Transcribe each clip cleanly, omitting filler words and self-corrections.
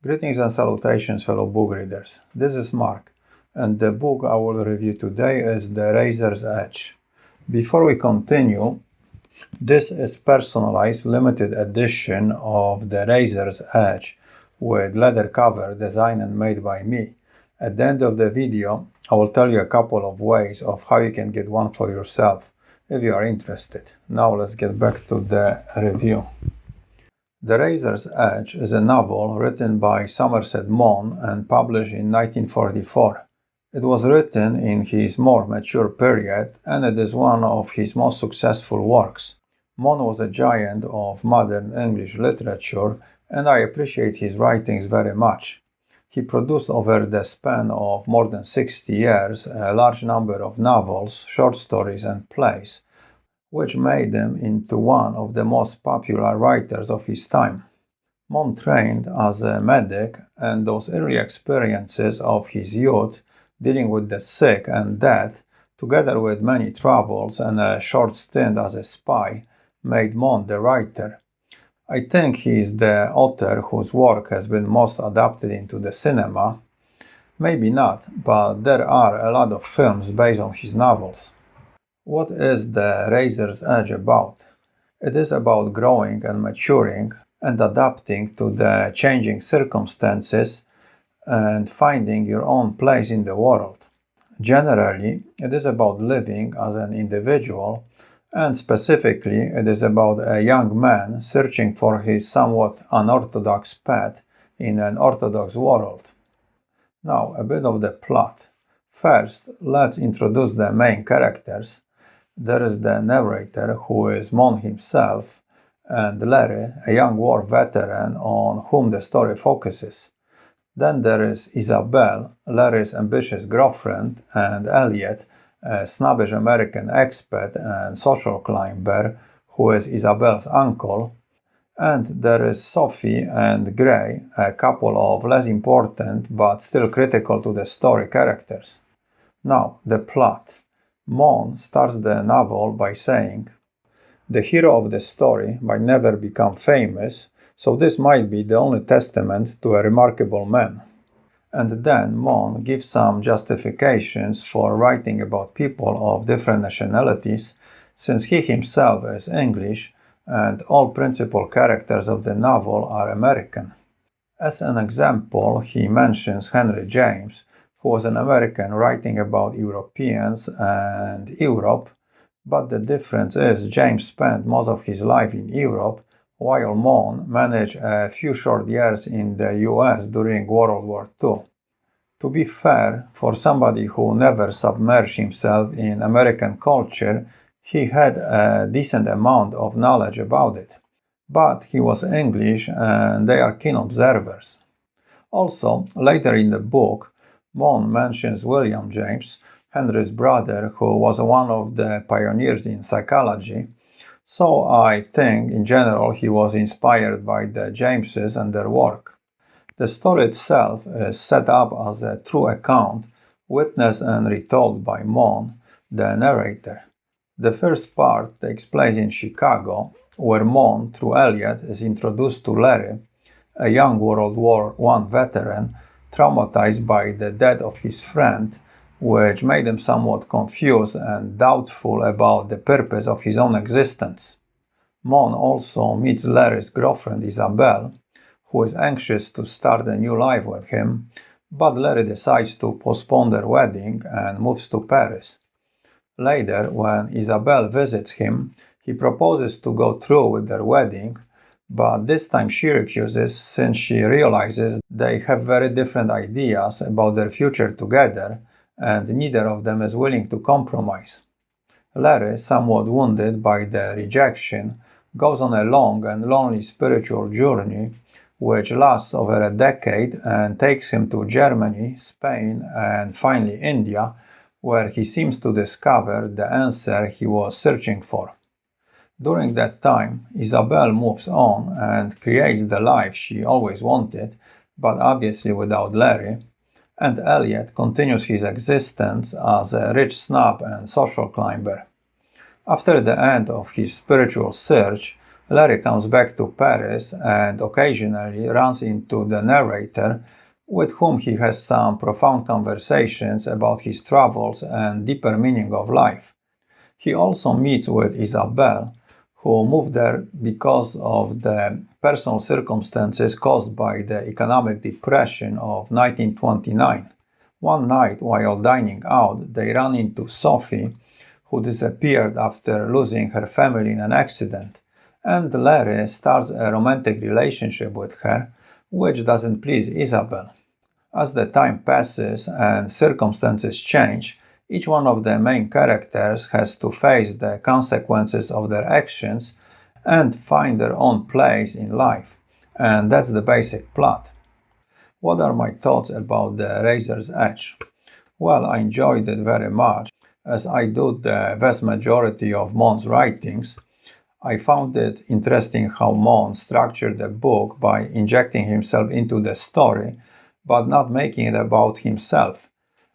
Greetings and salutations, fellow book readers. This is Mark, and the book I will review today is The Razor's Edge. Before we continue, this is personalized limited edition of The Razor's Edge with leather cover designed and made by me. At the end of the video, I will tell you a couple of ways of how you can get one for yourself if you are interested. Now let's get back to the review. The Razor's Edge is a novel written by Somerset Maugham and published in 1944. It was written in his more mature period, and it is one of his most successful works. Maugham was a giant of modern English literature, and I appreciate his writings very much. He produced over the span of more than 60 years a large number of novels, short stories, and plays, which made him into one of the most popular writers of his time. Maugham trained as a medic, and those early experiences of his youth dealing with the sick and dead, together with many travels and a short stint as a spy, made Maugham the writer. I think he is the author whose work has been most adapted into the cinema. Maybe not, but there are a lot of films based on his novels. What is The Razor's Edge about? It is about growing and maturing and adapting to the changing circumstances and finding your own place in the world. Generally, it is about living as an individual, and specifically, it is about a young man searching for his somewhat unorthodox path in an orthodox world. Now, a bit of the plot. First, let's introduce the main characters. There is the narrator, who is Maugham himself, and Larry, a young war veteran on whom the story focuses. Then there is Isabel, Larry's ambitious girlfriend, and Elliot, a snobbish American expat and social climber, who is Isabel's uncle. And there is Sophie and Gray, a couple of less important but still critical to the story characters. Now, the plot. Maugham starts the novel by saying, "The hero of the story might never become famous, so this might be the only testament to a remarkable man." And then Maugham gives some justifications for writing about people of different nationalities, since he himself is English and all principal characters of the novel are American. As an example, he mentions Henry James, who was an American writing about Europeans and Europe, but the difference is James spent most of his life in Europe, while Maugham managed a few short years in the US during World War II. To be fair, for somebody who never submerged himself in American culture, he had a decent amount of knowledge about it. But he was English, and they are keen observers. Also, later in the book, Maugham mentions William James, Henry's brother, who was one of the pioneers in psychology, so I think in general he was inspired by the Jameses and their work. The story itself is set up as a true account, witnessed and retold by Maugham, the narrator. The first part takes place in Chicago, where Maugham, through Elliot, is introduced to Larry, a young World War I veteran, traumatized by the death of his friend, which made him somewhat confused and doubtful about the purpose of his own existence. Maugham also meets Larry's girlfriend Isabel, who is anxious to start a new life with him, but Larry decides to postpone their wedding and moves to Paris. Later, when Isabel visits him, he proposes to go through with their wedding, but this time she refuses since she realizes they have very different ideas about their future together, and neither of them is willing to compromise. Larry, somewhat wounded by the rejection, goes on a long and lonely spiritual journey, which lasts over a decade and takes him to Germany, Spain, and finally India, where he seems to discover the answer he was searching for. During that time, Isabel moves on and creates the life she always wanted, but obviously without Larry, and Elliot continues his existence as a rich snob and social climber. After the end of his spiritual search, Larry comes back to Paris and occasionally runs into the narrator, with whom he has some profound conversations about his travels and deeper meaning of life. He also meets with Isabelle, who moved there because of the personal circumstances caused by the economic depression of 1929. One night, while dining out, they run into Sophie, who disappeared after losing her family in an accident, and Larry starts a romantic relationship with her, which doesn't please Isabel. As the time passes and circumstances change, each one of the main characters has to face the consequences of their actions and find their own place in life. And that's the basic plot. What are my thoughts about the Razor's Edge? Well, I enjoyed it very much, as I do the vast majority of Mon's writings. I found it interesting how Mon structured the book by injecting himself into the story, but not making it about himself,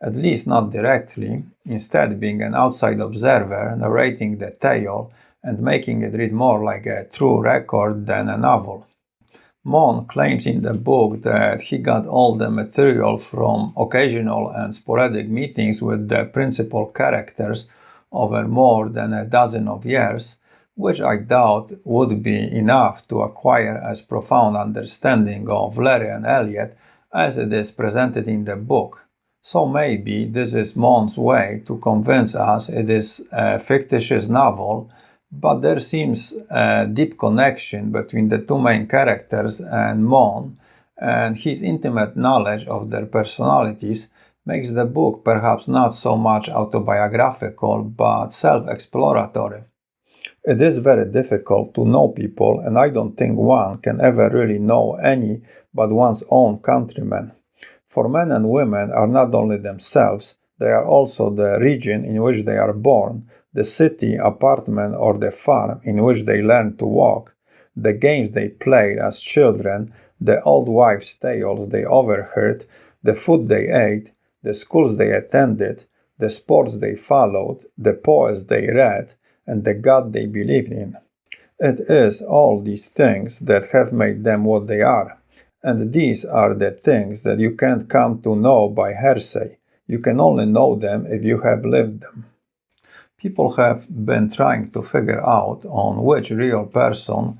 at least not directly, instead being an outside observer narrating the tale and making it read more like a true record than a novel. Mon claims in the book that he got all the material from occasional and sporadic meetings with the principal characters over more than a dozen of years, which I doubt would be enough to acquire as profound understanding of Larry and Elliot as it is presented in the book. So maybe this is Mon's way to convince us it is a fictitious novel, but there seems a deep connection between the two main characters and Mon, and his intimate knowledge of their personalities makes the book perhaps not so much autobiographical but self-exploratory. It is very difficult to know people, and I don't think one can ever really know any but one's own countrymen. For men and women are not only themselves, they are also the region in which they are born, the city, apartment, or the farm in which they learned to walk, the games they played as children, the old wives' tales they overheard, the food they ate, the schools they attended, the sports they followed, the poets they read, and the God they believed in. It is all these things that have made them what they are. And these are the things that you can't come to know by hearsay. You can only know them if you have lived them. People have been trying to figure out on which real person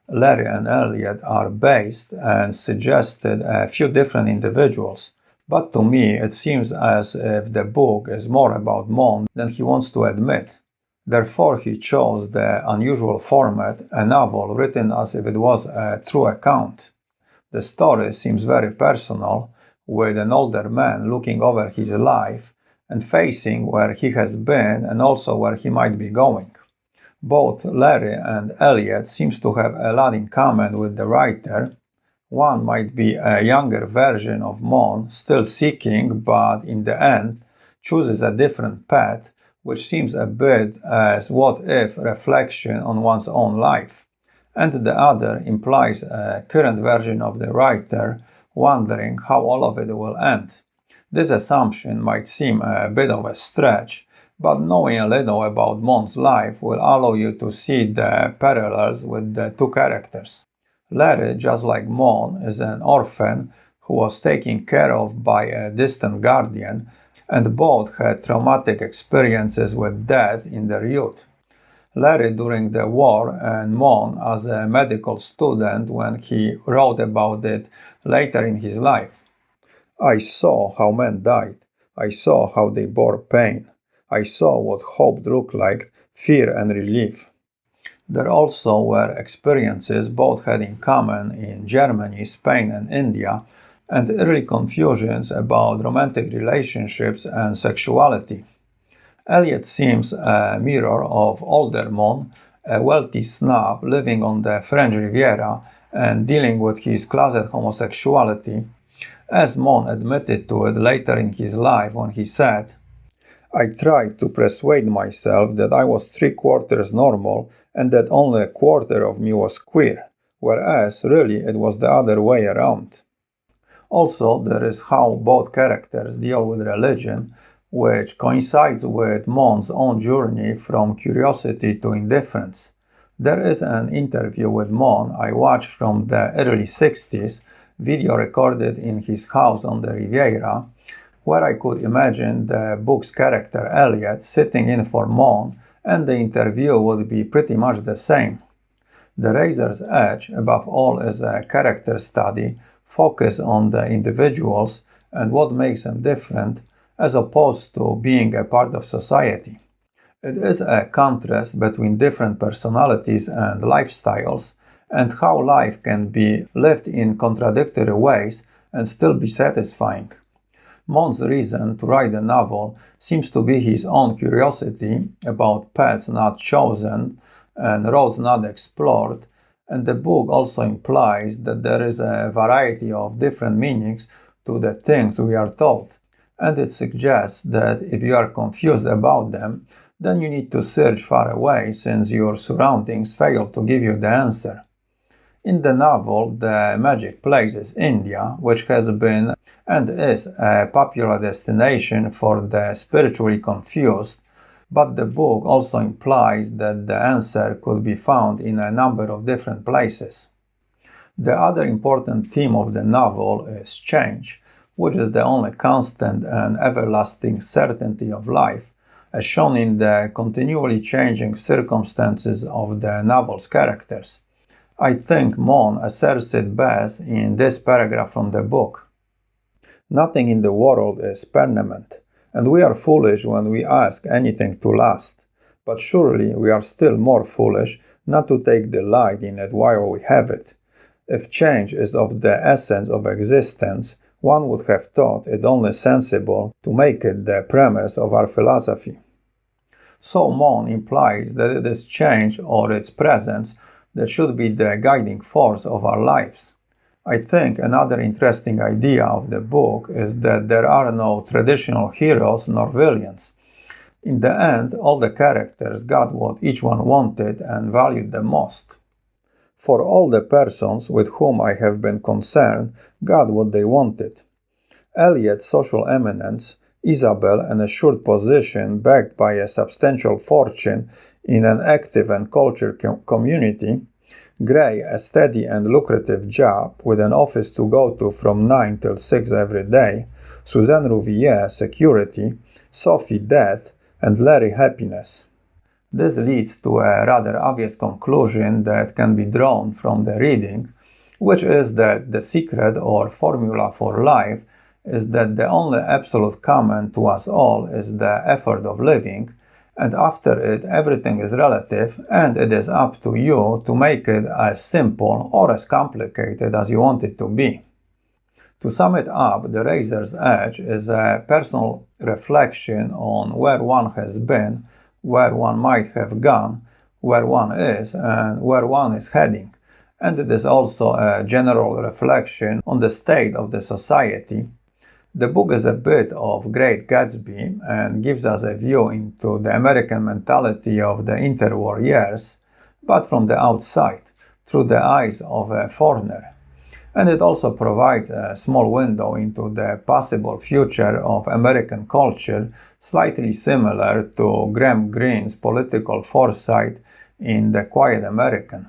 Larry and Elliot are based and suggested a few different individuals. But to me, it seems as if the book is more about Mon than he wants to admit. Therefore, he chose the unusual format, a novel written as if it was a true account. The story seems very personal, with an older man looking over his life and facing where he has been and also where he might be going. Both Larry and Elliot seems to have a lot in common with the writer. One might be a younger version of Mon, still seeking, but in the end chooses a different path, which seems a bit as what-if reflection on one's own life. And the other implies a current version of the writer, wondering how all of it will end. This assumption might seem a bit of a stretch, but knowing a little about Mon's life will allow you to see the parallels with the two characters. Larry, just like Mon, is an orphan who was taken care of by a distant guardian, and both had traumatic experiences with death in their youth. Larry during the war and Mon as a medical student when he wrote about it later in his life. I saw how men died. I saw how they bore pain. I saw what hope looked like, fear and relief. There also were experiences both had in common in Germany, Spain and India, and early confusions about romantic relationships and sexuality. Elliot seems a mirror of older Mon, a wealthy snob living on the French Riviera and dealing with his closet homosexuality, as Mon admitted to it later in his life when he said, "I tried to persuade myself that I was 3/4 normal and that only a quarter of me was queer, whereas really it was the other way around." Also, there is how both characters deal with religion, which coincides with Mon's own journey from curiosity to indifference. There is an interview with Mon I watched from the early 60s, video recorded in his house on the Riviera, where I could imagine the book's character Elliot sitting in for Mon, and the interview would be pretty much the same. The Razor's Edge, above all, is a character study focused on the individuals and what makes them different, as opposed to being a part of society. It is a contrast between different personalities and lifestyles, and how life can be lived in contradictory ways and still be satisfying. Mon's reason to write the novel seems to be his own curiosity about paths not chosen and roads not explored, and the book also implies that there is a variety of different meanings to the things we are told, and it suggests that if you are confused about them, then you need to search far away since your surroundings fail to give you the answer. In the novel, the magic place is India, which has been and is a popular destination for the spiritually confused, but the book also implies that the answer could be found in a number of different places. The other important theme of the novel is change, which is the only constant and everlasting certainty of life, as shown in the continually changing circumstances of the novel's characters. I think Mon asserts it best in this paragraph from the book. Nothing in the world is permanent, and we are foolish when we ask anything to last. But surely we are still more foolish not to take delight in it while we have it. If change is of the essence of existence, one would have thought it only sensible to make it the premise of our philosophy. So Mon implies that it is change or its presence that should be the guiding force of our lives. I think another interesting idea of the book is that there are no traditional heroes nor villains. In the end, all the characters got what each one wanted and valued the most. For all the persons with whom I have been concerned got what they wanted. Elliot's social eminence, Isabel an assured position backed by a substantial fortune in an active and cultured community, Gray a steady and lucrative job with an office to go to from 9 till 6 every day, Suzanne Rouvier security, Sophie death, and Larry happiness. This leads to a rather obvious conclusion that can be drawn from the reading, which is that the secret or formula for life is that the only absolute common to us all is the effort of living, and after it everything is relative and it is up to you to make it as simple or as complicated as you want it to be. To sum it up, The Razor's Edge is a personal reflection on where one has been, where one might have gone, where one is, and where one is heading. And it is also a general reflection on the state of the society. The book is a bit of Great Gatsby and gives us a view into the American mentality of the interwar years, but from the outside, through the eyes of a foreigner. And it also provides a small window into the possible future of American culture, slightly similar to Graham Greene's political foresight in The Quiet American.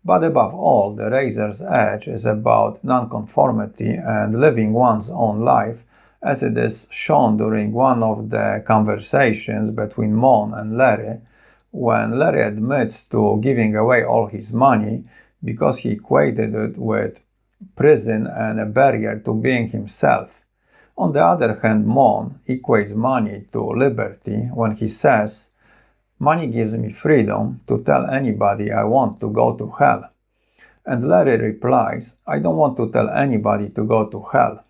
But above all, The Razor's Edge is about nonconformity and living one's own life, as it is shown during one of the conversations between Mon and Larry, when Larry admits to giving away all his money because he equated it with prison and a barrier to being himself. On the other hand, Mon equates money to liberty when he says, "Money gives me freedom to tell anybody I want to go to hell." And Larry replies, "I don't want to tell anybody to go to hell."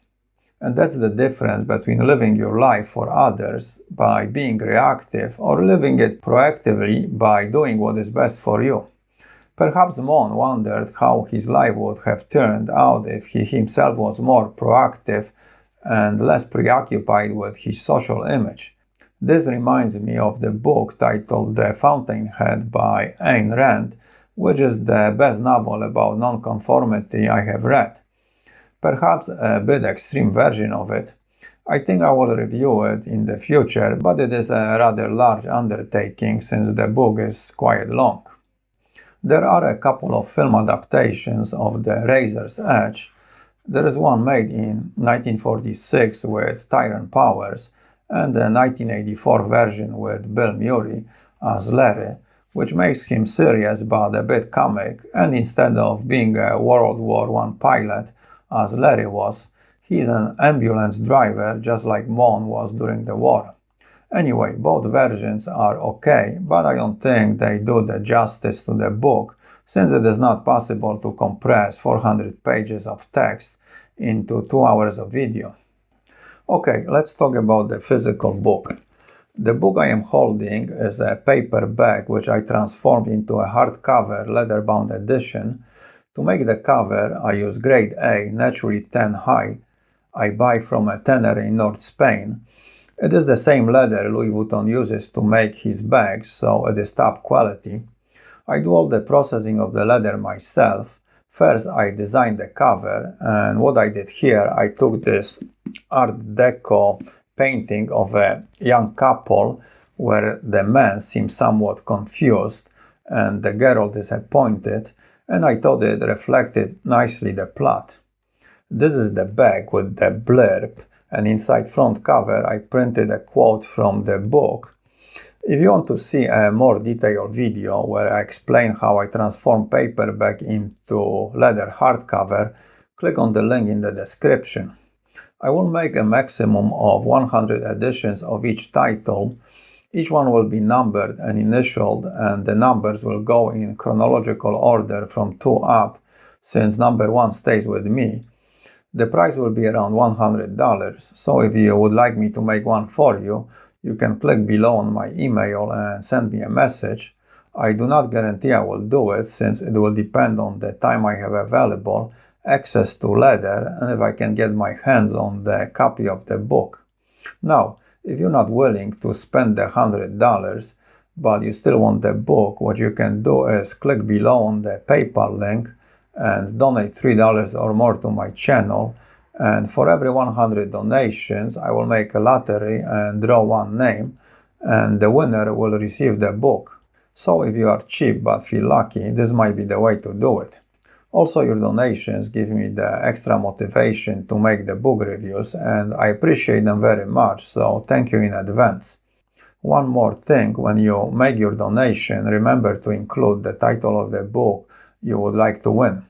And that's the difference between living your life for others by being reactive or living it proactively by doing what is best for you. Perhaps Mon wondered how his life would have turned out if he himself was more proactive and less preoccupied with his social image. This reminds me of the book titled The Fountainhead by Ayn Rand, which is the best novel about nonconformity I have read. Perhaps a bit extreme version of it. I think I will review it in the future, but it is a rather large undertaking since the book is quite long. There are a couple of film adaptations of The Razor's Edge. There is one made in 1946 with Tyrone Powers, and a 1984 version with Bill Murray as Larry, which makes him serious but a bit comic, and instead of being a World War I pilot, as Larry was, he's an ambulance driver just like Vaughn was during the war. Anyway, both versions are okay, but I don't think they do the justice to the book, since it is not possible to compress 400 pages of text into 2 hours of video. Okay, let's talk about the physical book. The book I am holding is a paperback which I transformed into a hardcover leather-bound edition. To make the cover, I use grade A, naturally tan high. I buy from a tanner in North Spain. It is the same leather Louis Vuitton uses to make his bags, so it is top quality. I do all the processing of the leather myself. First, I designed the cover, and what I did here, I took this Art Deco painting of a young couple where the man seems somewhat confused and the girl disappointed, and I thought it reflected nicely the plot. This is the back with the blurb, and inside front cover I printed a quote from the book. If you want to see a more detailed video where I explain how I transform paperback into leather hardcover, click on the link in the description. I will make a maximum of 100 editions of each title. Each one will be numbered and initialed, and the numbers will go in chronological order from 2 up, since number 1 stays with me. The price will be around $100, so if you would like me to make one for you, you can click below on my email and send me a message. I do not guarantee I will do it, since it will depend on the time I have available, access to leather, and if I can get my hands on the copy of the book. Now, if you're not willing to spend the $100, but you still want the book, what you can do is click below on the PayPal link and donate $3 or more to my channel, and for every 100 donations I will make a lottery and draw one name, and the winner will receive the book. So if you are cheap but feel lucky, this might be the way to do it. Also, your donations give me the extra motivation to make the book reviews, and I appreciate them very much, so thank you in advance. One more thing, when you make your donation, remember to include the title of the book you would like to win.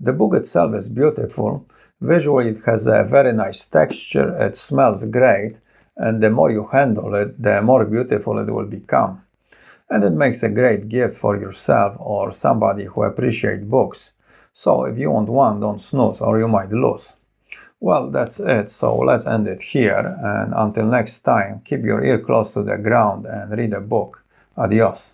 The book itself is beautiful. Visually it has a very nice texture, it smells great, and the more you handle it, the more beautiful it will become. And it makes a great gift for yourself or somebody who appreciates books. So if you want one, don't snooze or you might lose. Well, that's it, so let's end it here, and until next time, keep your ear close to the ground and read a book. Adios.